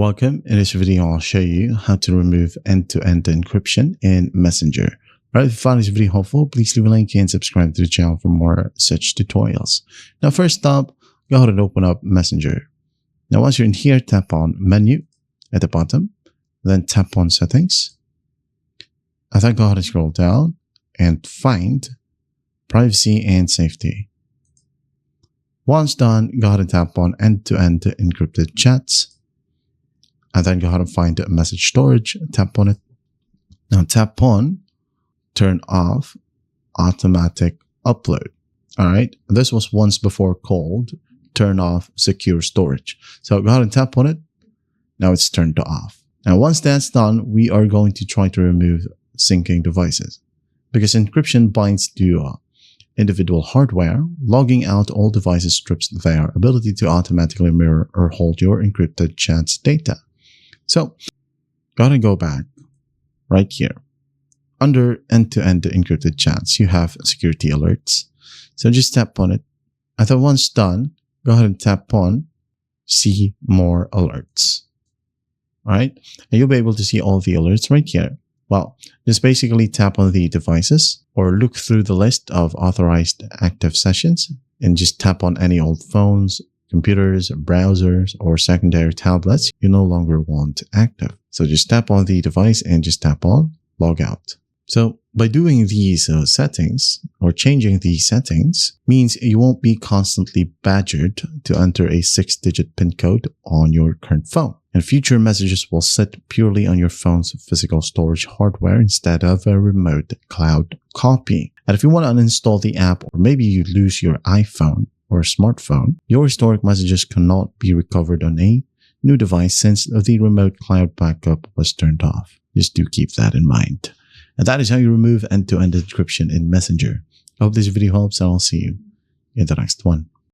Welcome. In this video, I'll show you how to remove end-to-end encryption in Messenger. Right, if you found this video helpful, please leave a like and subscribe to the channel for more such tutorials. Now, first up, go ahead and open up Messenger. Now, once you're in here, tap on Menu at the bottom, then tap on Settings. And then go ahead and scroll down and find Privacy and Safety. Once done, go ahead and tap on End-to-End Encrypted Chats. And then go ahead and find message storage, tap on it. Now tap on turn off automatic upload. All right. This was once before called turn off secure storage. So go ahead and tap on it. Now it's turned off. Now once that's done, we are going to try to remove syncing devices because encryption binds to individual hardware. Logging out all devices strips their ability to automatically mirror or hold your encrypted chat's data. So, gotta go back right here. Under end-to-end encrypted chats, you have security alerts. So just tap on it. And then once done, go ahead and tap on see more alerts. All right. And you'll be able to see all the alerts right here. Well, just basically tap on the devices or look through the list of authorized active sessions and just tap on any old phones, computers, browsers, or secondary tablets you no longer want active. So just tap on the device and just tap on log out. So by doing these settings or changing these settings means you won't be constantly badgered to enter a 6-digit PIN code on your current phone. And future messages will sit purely on your phone's physical storage hardware instead of a remote cloud copy. And if you want to uninstall the app, or maybe you lose your iPhone or smartphone, your historic messages cannot be recovered on a new device since the remote cloud backup was turned off. Just do keep that in mind. And that is how you remove end-to-end encryption in Messenger. I hope this video helps, and I'll see you in the next one.